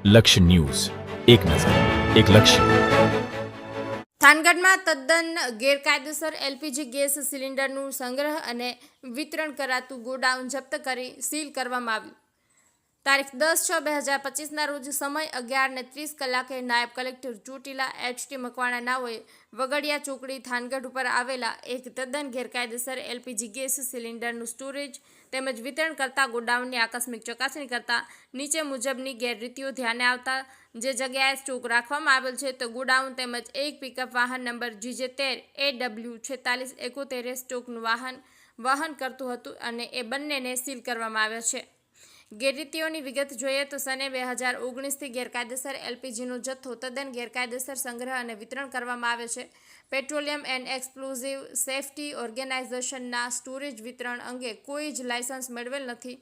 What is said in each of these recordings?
લક્ષ્ય ન્યૂઝ, એક નજર, એક લક્ષ્ય. થાનગઢમાં તદ્દન ગેરકાયદેસર એલપીજી ગેસ સિલિન્ડરનું સંગ્રહ અને વિતરણ કરાતું ગોડાઉન જપ્ત કરી સીલ કરવામાં આવ્યું. તારીખ 10/6/2025ના રોજ સમય 11:30 નાયબ કલેક્ટર ચોટીલા HT મકવાણા નાઓએ વગડિયા ચોકડી થાનગઢ ઉપર આવેલા એક તદ્દન ગેરકાયદેસર એલપીજી ગેસ સિલિન્ડરનું સ્ટોરેજ તેમજ વિતરણ કરતા ગોડાઉનની આકસ્મિક ચકાસણી કરતા નીચે મુજબની ગેરરીતિઓ ધ્યાને આવતા જે જગ્યાએ સ્ટોક રાખવામાં આવેલ છે તો ગોડાઉન તેમજ એક પિકઅપ વાહન નંબર GJ13AW4671 સ્ટોકનું વહન કરતું હતું અને એ બંનેને સીલ કરવામાં આવ્યા છે. ગેરરીતિઓની વિગત જોઈએ તો સને 2019થી ગેરકાયદેસર એલપીજીનો જથ્થો તદ્દન ગેરકાયદેસર સંગ્રહ અને વિતરણ કરવામાં આવે છે. પેટ્રોલિયમ એન્ડ એક્સપ્લોઝિવ સેફ્ટી ઓર્ગેનાઇઝેશનના સ્ટોરેજ વિતરણ અંગે કોઈ જ લાયસન્સ મેળવેલ નથી.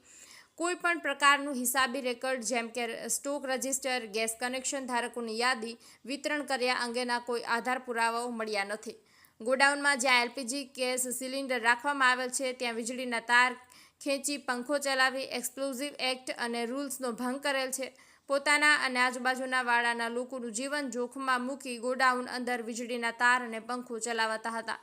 કોઈ પણ પ્રકારનું હિસાબી રેકર્ડ જેમ કે સ્ટોક રજિસ્ટર, ગેસ કનેક્શન ધારકોની યાદી, વિતરણ કર્યા અંગેના કોઈ આધાર પુરાવાઓ મળ્યા નથી. ગોડાઉનમાં જ્યાં એલપીજી ગેસ સિલિન્ડર રાખવામાં આવેલ છે ત્યાં વીજળીના તાર ખેંચી પંખો ચલાવી એક્સપ્લોઝિવ એક્ટ અને રૂલ્સનો ભંગ કરેલ છે. પોતાના અને આજુબાજુના વાડાના લોકોનું જીવન જોખમમાં મૂકી ગોડાઉન અંદર વીજળીના તાર અને પંખો ચલાવતા હતા.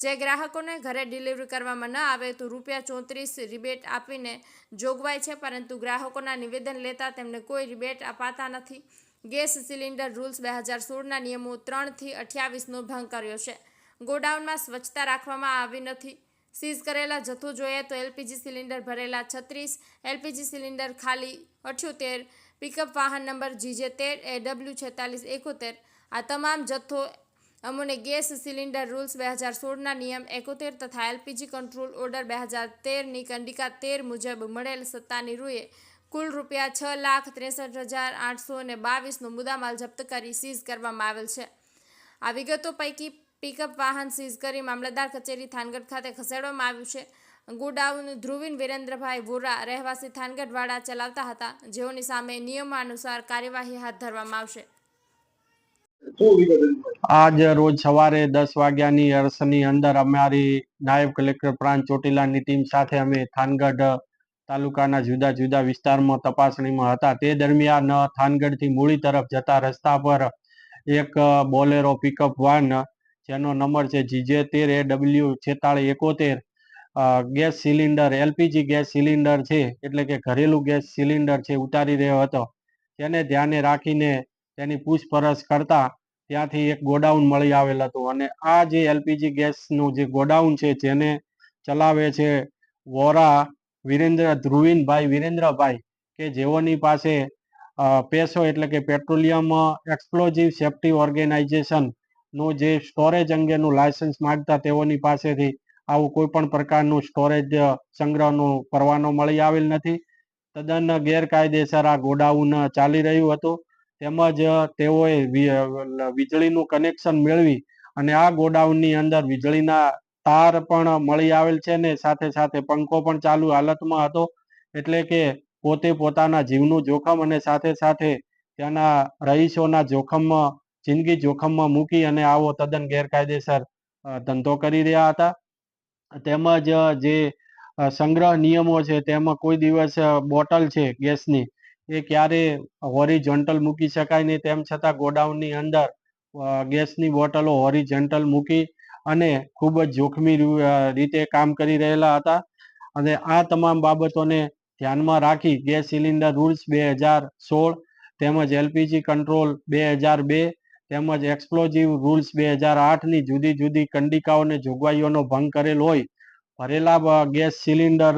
જે ગ્રાહકોને ઘરે ડિલિવરી કરવામાં ન આવે તો ₹34 રિબેટ આપીને જોગવાઈ છે, પરંતુ ગ્રાહકોના નિવેદન લેતા તેમને કોઈ રિબેટ અપાતા નથી. ગેસ સિલિન્ડર રૂલ્સ 2016ના નિયમો 3થી 28નો ભંગ કર્યો છે. ગોડાઉનમાં સ્વચ્છતા રાખવામાં આવી નથી. સીઝ કરેલા જથ્થો જોઈએ તો એલપીજી સિલિન્ડર ભરેલા 36, એલપીજી સિલિન્ડર ખાલી 78, પિકઅપ વાહન નંબર GJ13AW4671. આ તમામ જથ્થો અમોને ગેસ સિલિન્ડર રૂલ્સ 2016ના નિયમ 71 તથા એલપીજી કંટ્રોલ ઓર્ડર 2013ની કંડિકા 13 મુજબ મળેલ સત્તાની રૂએ કુલ ₹6,63,822નો મુદ્દામાલ જપ્ત કરી સીઝ કરવામાં આવેલ છે. આ વિગતો પૈકી પિકઅપ વાહન સીઝ કરી મામલતદાર કચેરી થાનગઢ ખાતે ખસેડવામાં આવ્યું છે. ગોડાઉન ધ્રુવીન વિરેન્દ્રભાઈ વોરા રહેવાસી થાનગઢ વાડા ચલાવતા હતા, જેઓની સામે નિયમાનુસાર કાર્યવાહી હાથ ધરવામાં આવશે. આજ રોજ સવારે 10 વાગ્યાની અરસની અંદર અમારી નાયબ કલેક્ટર પ્રાંત ચોટીલાની ટીમ સાથે અમે થાનગઢ તાલુકાના જુદા જુદા વિસ્તારમાં તપાસણીમાં હતા. તે દરમિયાન થાનગઢથી મૂળી તરફ જતા રસ્તા પર એક બોલેરો પિકઅપ વાન જેનો નંબર છે GJ13AW4671 gas cylinder LPG gas cylinder છે એટલે કે ઘરેલું ગેસ સિલિન્ડર છે ઉતારી રહ્યો હતો. તેને ધ્યાને રાખીને તેની પૂછપરછ કરતા ત્યાંથી એક ગોડાઉન મળી આવેલ હતું અને આ જે એલપીજી ગેસનું જે ગોડાઉન છે જેને ચલાવે છે વોરા ધ્રુવીનભાઈ વિરેન્દ્રભાઈ કે જેઓની પાસે પેસો એટલે કે પેટ્રોલિયમ એક્સપ્લોઝિવ સેફ્ટી ઓર્ગેનાઇઝેશનનું જે સ્ટોરેજ અંગેનું લાયસન્સ માંગતા તેઓની પાસેથી આવું કોઈ પણ પ્રકારનું સ્ટોરેજ સંગ્રહનો પરવાનો મળી આવેલ નથી. તદ્દન ગેરકાયદેસર આ ગોડાઉન ચાલી રહ્યું હતું. તેમજ તેઓએ વીજળીનું કનેક્શન મેળવી અને આ ગોડાઉનની અંદર વીજળીના તાર પણ મળી આવેલ છે ને સાથે સાથે પંખો પણ ચાલુ હાલતમાં હતો. એટલે કે પોતે પોતાના જીવનું જોખમ અને સાથે સાથે ત્યાંના રહીશોના જોખમમાં જિંદગી જોખમમાં મૂકી અને આવો તદ્દન ગેરકાયદેસર ધંધો કરી રહ્યા હતા. તેમજ જે સંગ્રહ નિયમો છે તેમાં કોઈ દિવસ બોટલ છે ગેસની એ ક્યારે હોરિઝોન્ટલ મૂકી શકાય નહીં, તેમ છતાં ગોડાઉનની અંદર ગેસની બોટલો હોરિઝોન્ટલ મૂકી અને ખૂબ જ જોખમી રીતે કામ કરી રહેલા હતા. અને આ તમામ બાબતોને ધ્યાનમાં રાખી ગેસ સિલિન્ડર રૂલ્સ 2016 તેમજ એલપીજી કંટ્રોલ 2002 તેમજ એક્સપ્લોઝિવ રૂલ્સ 2008ની જુદી જુદી કંડિકાઓને જોગવાઈઓનો ભંગ કરેલ હોય ભરેલા ગેસ સિલિન્ડર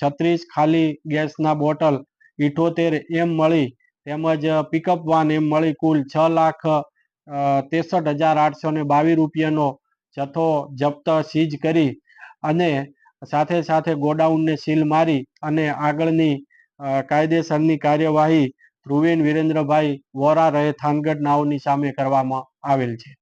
36, ખાલી ગેસના બોટલ 78 એમ મળી તેમજ પિકઅપ વાન એમ મળી કુલ ₹6,63,822નો જથ્થો જપ્ત સીઝ કરી અને સાથે સાથે ગોડાઉનને સીલ મારી અને આગળની કાયદેસરની કાર્યવાહી ધ્રુવીન વિરેન્દ્રભાઈ વોરા રહે થાનગઢ નાઓની સામે કરવામાં આવેલ છે.